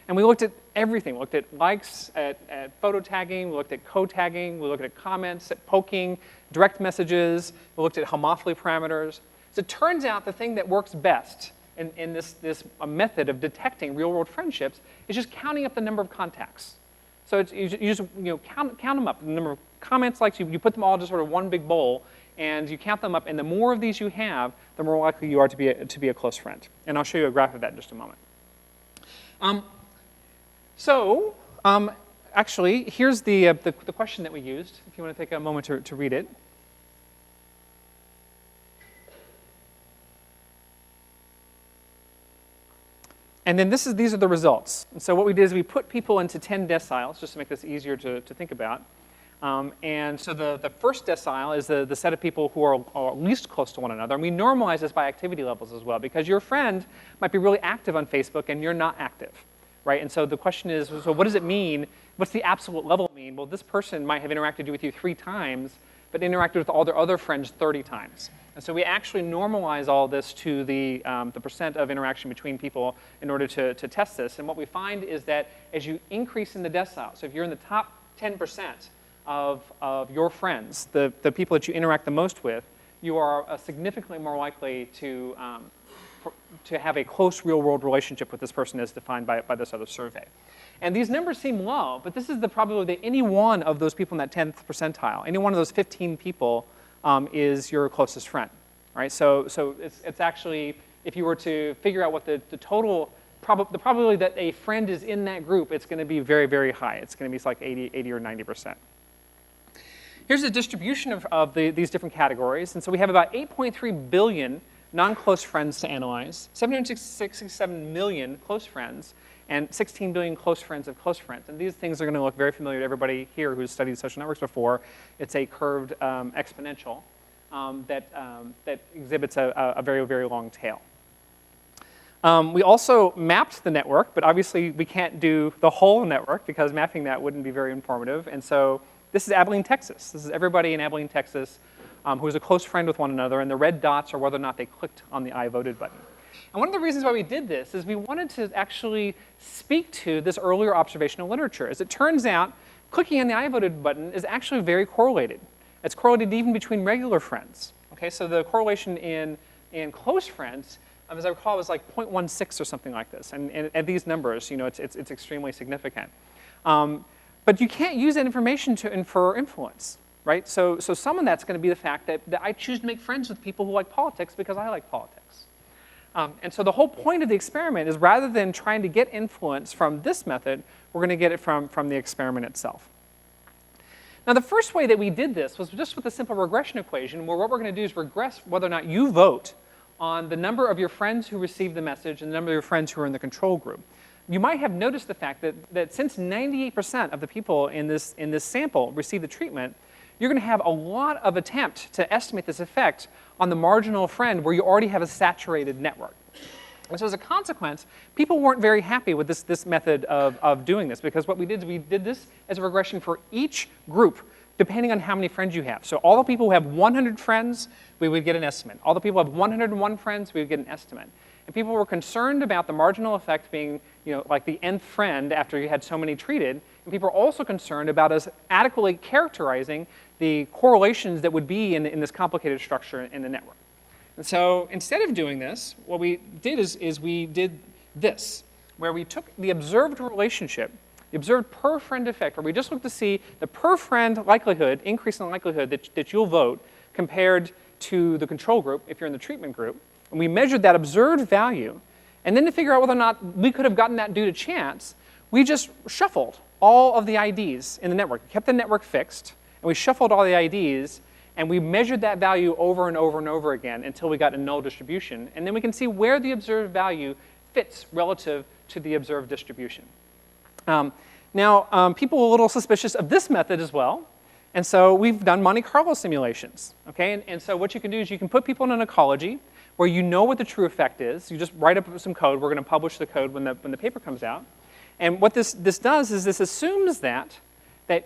And we looked at everything. We looked at likes, at photo tagging, we looked at co-tagging, we looked at comments, at poking, direct messages, we looked at homophily parameters. So it turns out the thing that works best in this method of detecting real-world friendships is just counting up the number of contacts. So you just count them up, the number of comments, likes, you put them all into sort of one big bowl, and you count them up, and the more of these you have, the more likely you are to be a close friend. And I'll show you a graph of that in just a moment. Actually, here's the question that we used, if you want to take a moment to read it. And then these are the results. And so what we did is we put people into 10 deciles, just to make this easier to think about. And so the first decile is the set of people who are least close to one another. And we normalize this by activity levels as well, because your friend might be really active on Facebook and you're not active, right? And so the question is, so what does it mean? What's the absolute level mean? Well, this person might have interacted with you 3 times, but interacted with all their other friends 30 times. And so we actually normalize all this to the percent of interaction between people in order to test this. And what we find is that as you increase in the decile, so if you're in the top 10% of your friends, the people that you interact the most with, you are significantly more likely to have a close real-world relationship with this person as defined by this other survey. And these numbers seem low, but this is the probability that any one of those people in that 10th percentile, any one of those 15 people is your closest friend, right? So it's actually, if you were to figure out what the total, the probability that a friend is in that group, it's going to be very, very high. It's going to be like 80 or 90%. Here's the distribution of these different categories. And so we have about 8.3 billion non-close friends to analyze, 767 million close friends, and 16 billion close friends of close friends. And these things are going to look very familiar to everybody here who's studied social networks before. It's a curved exponential that exhibits a very, very long tail. We also mapped the network, but obviously we can't do the whole network because mapping that wouldn't be very informative. And so this is Abilene, Texas. This is everybody in Abilene, Texas who is a close friend with one another, and the red dots are whether or not they clicked on the I voted button. And one of the reasons why we did this is we wanted to actually speak to this earlier observational literature. As it turns out, clicking on the I voted button is actually very correlated. It's correlated even between regular friends. Okay, so the correlation in close friends, as I recall, was like 0.16 or something like this. And at these numbers, you know, it's extremely significant. But you can't use that information to infer influence, right? So some of that's going to be the fact that I choose to make friends with people who like politics because I like politics. And so the whole point of the experiment is rather than trying to get influence from this method, we're going to get it from the experiment itself. Now, the first way that we did this was just with a simple regression equation, where what we're going to do is regress whether or not you vote on the number of your friends who received the message and the number of your friends who are in the control group. You might have noticed the fact that since 98% of the people in this sample received the treatment, you're going to have a lot of attempt to estimate this effect on the marginal friend where you already have a saturated network. And so as a consequence, people weren't very happy with this method of doing this, because what we did is we did this as a regression for each group depending on how many friends you have. So all the people who have 100 friends, we would get an estimate. All the people who have 101 friends, we would get an estimate. And people were concerned about the marginal effect being, you know, like the nth friend after you had so many treated. And people were also concerned about us adequately characterizing the correlations that would be in this complicated structure in the network. And so instead of doing this, what we did is we did this, where we took the observed relationship, the observed per friend effect, where we just looked to see the per friend likelihood, increase in the likelihood that you'll vote compared to the control group if you're in the treatment group. And we measured that observed value. And then to figure out whether or not we could have gotten that due to chance, we just shuffled all of the IDs in the network. We kept the network fixed, and we shuffled all the IDs, and we measured that value over and over and over again until we got a null distribution. And then we can see where the observed value fits relative to the observed distribution. Now, people are a little suspicious of this method as well. And so we've done Monte Carlo simulations. Okay? And so what you can do is you can put people in an ecology where you know what the true effect is. You just write up some code. We're going to publish the code when the paper comes out. And what this does is this assumes that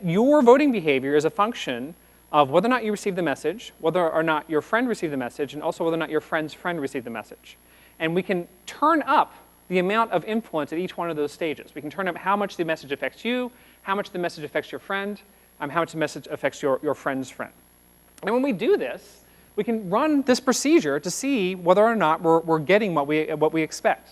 your voting behavior is a function of whether or not you received the message, whether or not your friend received the message, and also whether or not your friend's friend received the message. And we can turn up the amount of influence at each one of those stages. We can turn up how much the message affects you, how much the message affects your friend, how much the message affects your friend's friend. And when we do this, we can run this procedure to see whether or not we're getting what we expect.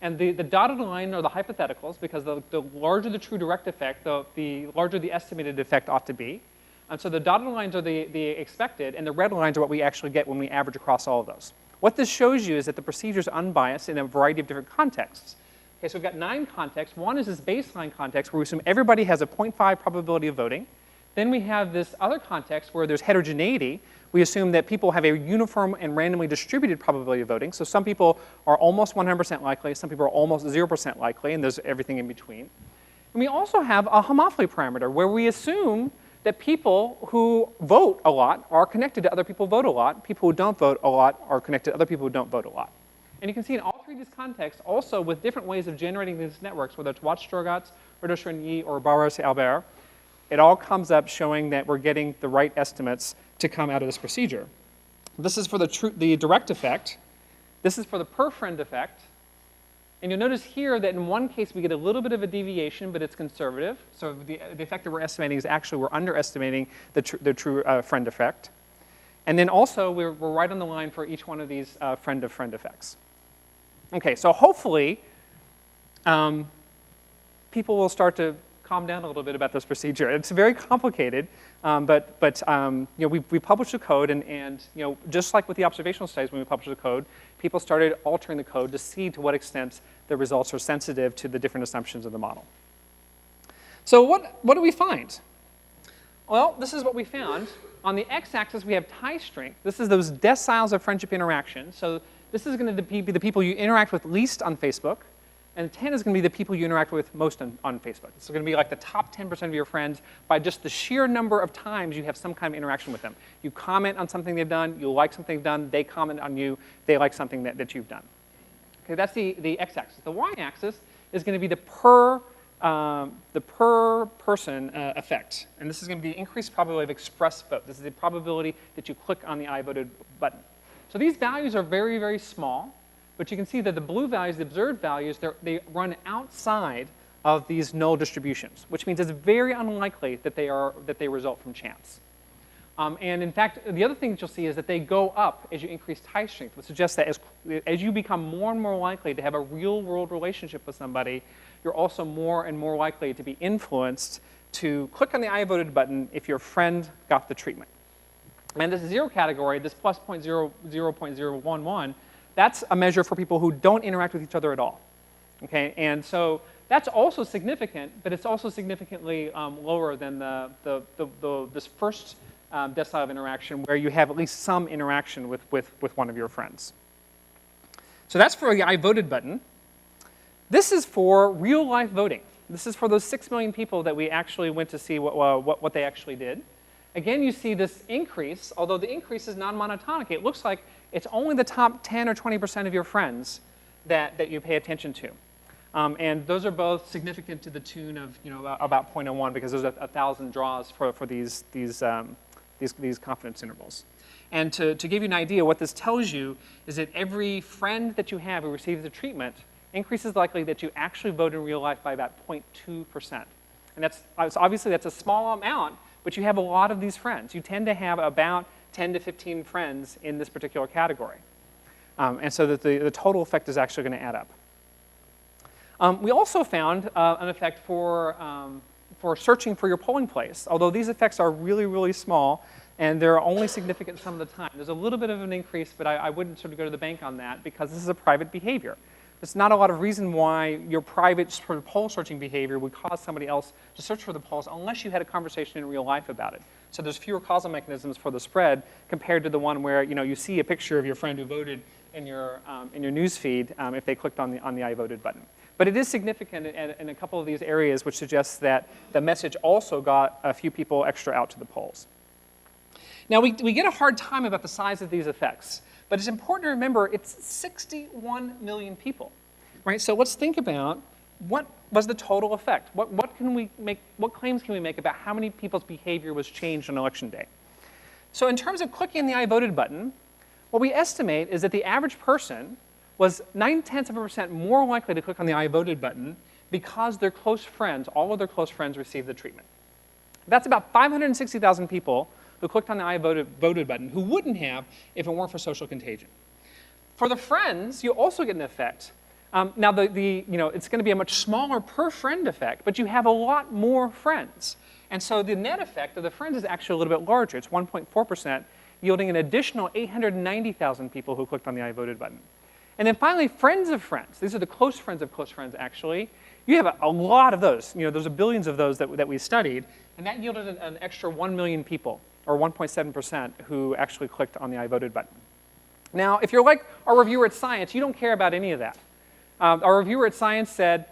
And the dotted line are the hypotheticals, because the larger the true direct effect, the larger the estimated effect ought to be. And so the dotted lines are the expected, and the red lines are what we actually get when we average across all of those. What this shows you is that the procedure is unbiased in a variety of different contexts. Okay, so we've got 9 contexts. One is this baseline context where we assume everybody has a 0.5 probability of voting. Then we have this other context where there's heterogeneity. We assume that people have a uniform and randomly distributed probability of voting. So some people are almost 100% likely, some people are almost 0% likely, and there's everything in between. And we also have a homophily parameter where we assume that people who vote a lot are connected to other people who vote a lot. People who don't vote a lot are connected to other people who don't vote a lot. And you can see in all 3 of these contexts, also with different ways of generating these networks, whether it's Watts-Sturgatz, Roche-Chagny, or Barros-Albert, it all comes up showing that we're getting the right estimates to come out of this procedure. This is for the direct effect. This is for the per friend effect. And you'll notice here that in one case we get a little bit of a deviation, but it's conservative. So the effect that we're estimating is actually we're underestimating the true friend effect. And then also we're right on the line for each one of these friend-of-friend effects. Okay, so hopefully people will start to calm down a little bit about this procedure. It's very complicated, but you know, we published the code, and you know, just like with the observational studies when we published the code, people started altering the code to see to what extent the results are sensitive to the different assumptions of the model. So what do we find? Well, this is what we found. On the x-axis, we have tie strength. This is those deciles of friendship interaction. So this is going to be the people you interact with least on Facebook. And 10 is going to be the people you interact with most on Facebook. It's going to be like the top 10% of your friends by just the sheer number of times you have some kind of interaction with them. You comment on something they've done, you like something they've done, they comment on you, they like something that you've done. Okay, that's the x-axis. The y-axis is going to be the per person effect. And this is going to be the increased probability of express vote. This is the probability that you click on the I voted button. So these values are very, very small. But you can see that the blue values, the observed values, they run outside of these null distributions, which means it's very unlikely that they result from chance. And in fact, the other thing that you'll see is that they go up as you increase tie strength, which suggests that as you become more and more likely to have a real-world relationship with somebody, you're also more and more likely to be influenced to click on the I voted button if your friend got the treatment. And this 0 category, this plus 0.011, that's a measure for people who don't interact with each other at all. Okay, and so that's also significant, but it's also significantly lower than this first decile of interaction where you have at least some interaction with one of your friends. So that's for the I voted button. This is for real life voting. This is for those 6 million people that we actually went to see what they actually did. Again, you see this increase, although the increase is non-monotonic. It looks like it's only the top 10 or 20% of your friends that you pay attention to. And those are both significant to the tune of about 0.01 because there's 1,000 draws for these confidence intervals. And to give you an idea, what this tells you is that every friend that you have who receives the treatment increases the likelihood that you actually vote in real life by about 0.2%. And obviously that's a small amount, but you have a lot of these friends. You tend to have about 10 to 15 friends in this particular category. And so that the total effect is actually going to add up. We also found an effect for searching for your polling place, although these effects are really, really small, and they're only significant some of the time. There's a little bit of an increase, but I wouldn't sort of go to the bank on that because this is a private behavior. There's not a lot of reason why your private sort of poll searching behavior would cause somebody else to search for the polls unless you had a conversation in real life about it. So there's fewer causal mechanisms for the spread compared to the one where you see a picture of your friend who voted in your news feed if they clicked on the I voted button. But it is significant in a couple of these areas, which suggests that the message also got a few people extra out to the polls. Now we get a hard time about the size of these effects. But it's important to remember it's 61 million people, right? So let's think about what was the total effect? What claims can we make about how many people's behavior was changed on election day? So in terms of clicking the I voted button, what we estimate is that the average person was 0.9% more likely to click on the I voted button because their close friends, all of their close friends received the treatment. That's about 560,000 people who clicked on the I voted button who wouldn't have if it weren't for social contagion. For the friends, you also get an effect. Now, it's going to be a much smaller per friend effect, but you have a lot more friends. And so the net effect of the friends is actually a little bit larger. It's 1.4%, yielding an additional 890,000 people who clicked on the I voted button. And then finally, friends of friends. These are the close friends of close friends, actually. You have a lot of those. There's billions of those that we studied, and that yielded an extra 1 million people, or 1.7%, who actually clicked on the I voted button. Now, if you're like our reviewer at Science, you don't care about any of that. Our reviewer at Science said,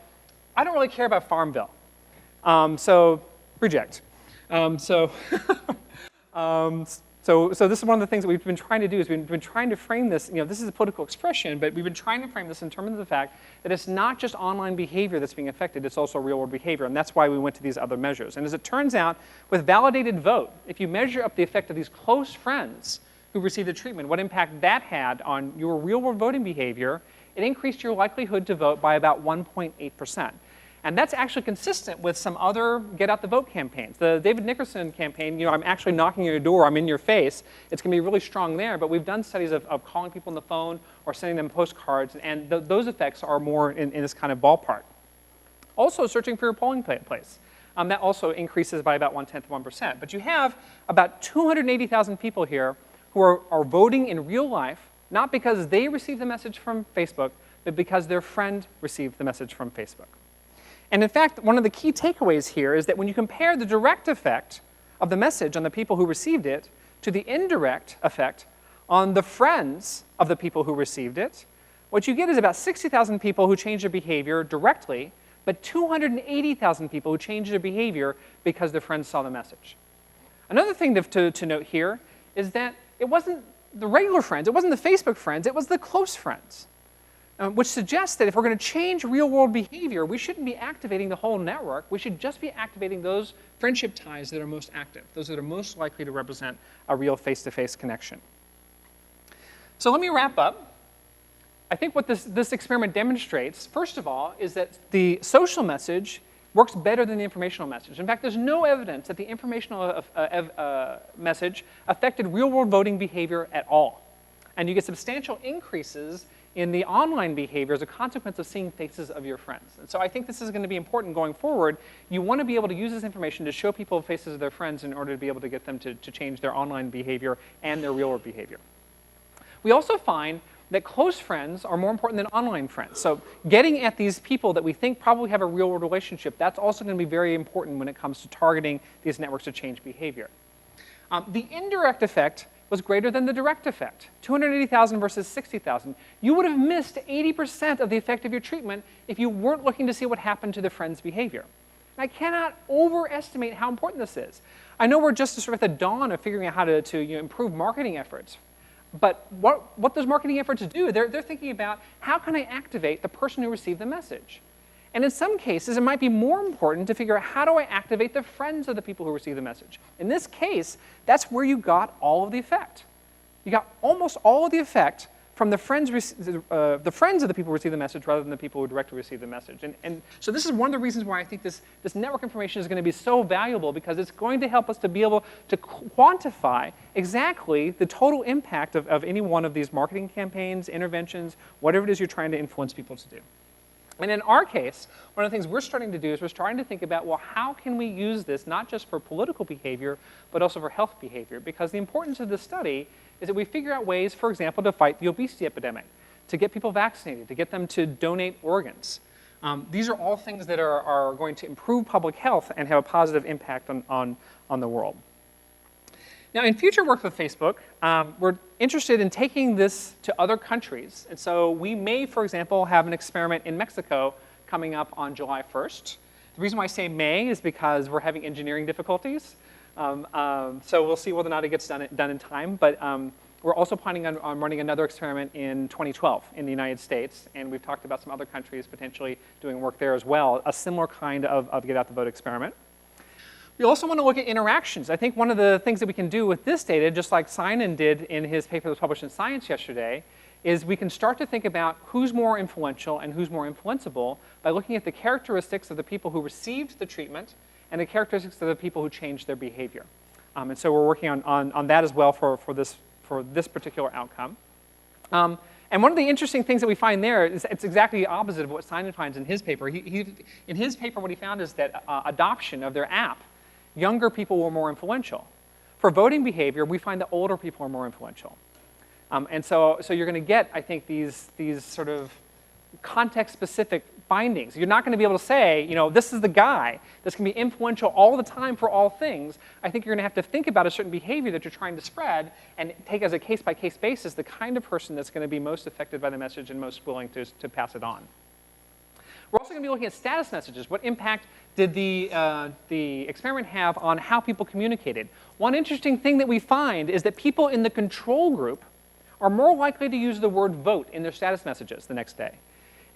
I don't really care about Farmville. So reject. So this is one of the things that we've been trying to do is we've been trying to frame this, this is a political expression, but we've been trying to frame this in terms of the fact that it's not just online behavior that's being affected, it's also real world behavior, and that's why we went to these other measures. And as it turns out, with validated vote, if you measure up the effect of these close friends who received the treatment, what impact that had on your real world voting behavior, it increased your likelihood to vote by about 1.8%. And that's actually consistent with some other Get Out the Vote campaigns. The David Nickerson campaign, I'm actually knocking on your door, I'm in your face. It's going to be really strong there, but we've done studies of calling people on the phone or sending them postcards, and those effects are more in this kind of ballpark. Also, searching for your polling place. That also increases by about 0.1%. But you have about 280,000 people here who are voting in real life, not because they received the message from Facebook, but because their friend received the message from Facebook. And in fact, one of the key takeaways here is that when you compare the direct effect of the message on the people who received it to the indirect effect on the friends of the people who received it, what you get is about 60,000 people who change their behavior directly, but 280,000 people who change their behavior because their friends saw the message. Another thing to note here is that it wasn't the regular friends, it wasn't the Facebook friends, it was the close friends, which suggests that if we're going to change real-world behavior, we shouldn't be activating the whole network. We should just be activating those friendship ties that are most active, those that are most likely to represent a real face-to-face connection. So let me wrap up. I think what this experiment demonstrates, first of all, is that the social message works better than the informational message. In fact, there's no evidence that the informational message affected real-world voting behavior at all. And you get substantial increases in the online behavior as a consequence of seeing faces of your friends. And so I think this is going to be important going forward. You want to be able to use this information to show people faces of their friends in order to be able to get them to change their online behavior and their real-world behavior. We also find that close friends are more important than online friends. So getting at these people that we think probably have a real-world relationship, that's also going to be very important when it comes to targeting these networks to change behavior. The indirect effect was greater than the direct effect, 280,000 versus 60,000. You would have missed 80% of the effect of your treatment if you weren't looking to see what happened to the friend's behavior. And I cannot overestimate how important this is. I know we're just sort of at the dawn of figuring out how to improve marketing efforts. But what those marketing efforts do, they're thinking about how can I activate the person who received the message? And in some cases, it might be more important to figure out how do I activate the friends of the people who receive the message. In this case, that's where you got all of the effect. You got almost all of the effect from the friends of the people who receive the message rather than the people who directly receive the message. And so this is one of the reasons why I think this network information is going to be so valuable, because it's going to help us to be able to quantify exactly the total impact of any one of these marketing campaigns, interventions, whatever it is you're trying to influence people to do. And in our case, one of the things we're starting to do is we're starting to think about, well, how can we use this not just for political behavior, but also for health behavior? Because the importance of this study is that we figure out ways, for example, to fight the obesity epidemic, to get people vaccinated, to get them to donate organs. These are all things that are going to improve public health and have a positive impact on the world. Now, in future work with Facebook, we're interested in taking this to other countries. And so we may, for example, have an experiment in Mexico coming up on July 1st. The reason why I say may is because we're having engineering difficulties. So we'll see whether or not it gets done in time. But we're also planning on running another experiment in 2012 in the United States. And we've talked about some other countries potentially doing work there as well, a similar kind of get out the vote experiment. We also want to look at interactions. I think one of the things that we can do with this data, just like Simon did in his paper that was published in Science yesterday, is we can start to think about who's more influential and who's more influenceable by looking at the characteristics of the people who received the treatment and the characteristics of the people who changed their behavior. And so we're working on that as well for this particular outcome. And one of the interesting things that we find there is it's exactly the opposite of what Simon finds in his paper. In his paper, what he found is that adoption of their app, younger people were more influential. For voting behavior, we find that older people are more influential. And so you're going to get, I think, these sort of context-specific findings. You're not going to be able to say, this is the guy that's going to be influential all the time for all things. I think you're going to have to think about a certain behavior that you're trying to spread and take as a case-by-case basis the kind of person that's going to be most affected by the message and most willing to pass it on. We're also going to be looking at status messages. What impact did the experiment have on how people communicated? One interesting thing that we find is that people in the control group are more likely to use the word vote in their status messages the next day.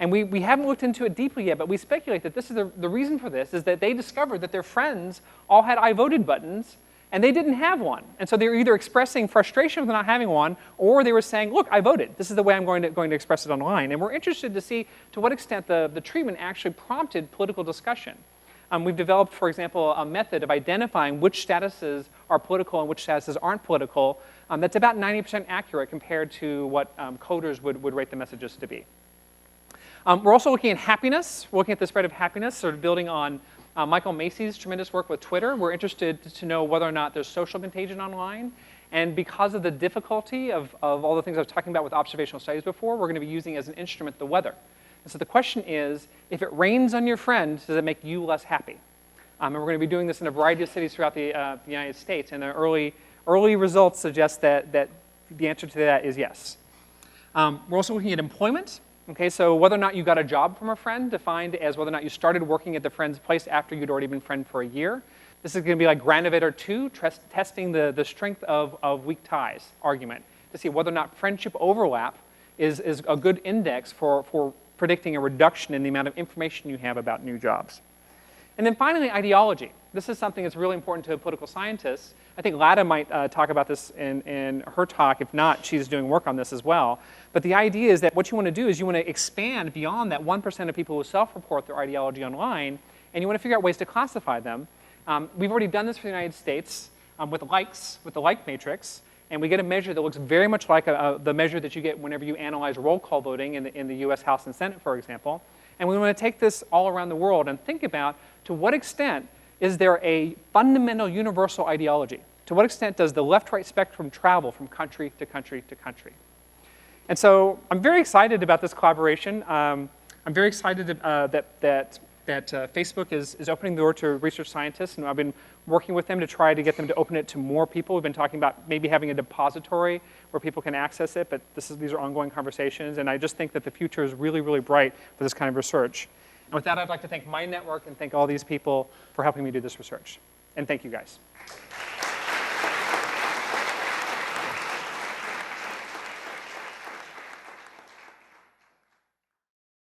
And we haven't looked into it deeply yet, but we speculate that this is the reason for this is that they discovered that their friends all had I voted buttons, and they didn't have one. And so they were either expressing frustration with not having one, or they were saying, look, I voted. This is the way I'm going to express it online. And we're interested to see to what extent the treatment actually prompted political discussion. We've developed, for example, a method of identifying which statuses are political and which statuses aren't political. That's about 90% accurate compared to what coders would rate the messages to be. We're also looking at happiness. We're looking at the spread of happiness, sort of building on Michael Macy's tremendous work with Twitter. We're interested to know whether or not there's social contagion online. And because of the difficulty of all the things I was talking about with observational studies before, we're going to be using as an instrument the weather. And so the question is, if it rains on your friend, does it make you less happy? And we're going to be doing this in a variety of cities throughout the United States. And the early early results suggest that the answer to that is yes. We're also looking at employment. Okay, so whether or not you got a job from a friend, defined as whether or not you started working at the friend's place after you'd already been friend for a year. This is going to be like Granovetter 2, testing the strength of weak ties argument to see whether or not friendship overlap is a good index for predicting a reduction in the amount of information you have about new jobs. And then finally, ideology. This is something that's really important to political scientists. I think Lada might talk about this in her talk. If not, she's doing work on this as well. But the idea is that what you want to do is you want to expand beyond that 1% of people who self-report their ideology online, and you want to figure out ways to classify them. We've already done this for the United States with likes, with the like matrix, and we get a measure that looks very much like the measure that you get whenever you analyze roll call voting in the US House and Senate, for example. And we want to take this all around the world and think about to what extent is there a fundamental universal ideology? To what extent does the left-right spectrum travel from country to country to country? And so I'm very excited about this collaboration. I'm very excited that Facebook is opening the door to research scientists, and I've been working with them to try to get them to open it to more people. We've been talking about maybe having a depository where people can access it, but these are ongoing conversations, and I just think that the future is really, really bright for this kind of research. And with that, I'd like to thank my network and thank all these people for helping me do this research. And thank you guys.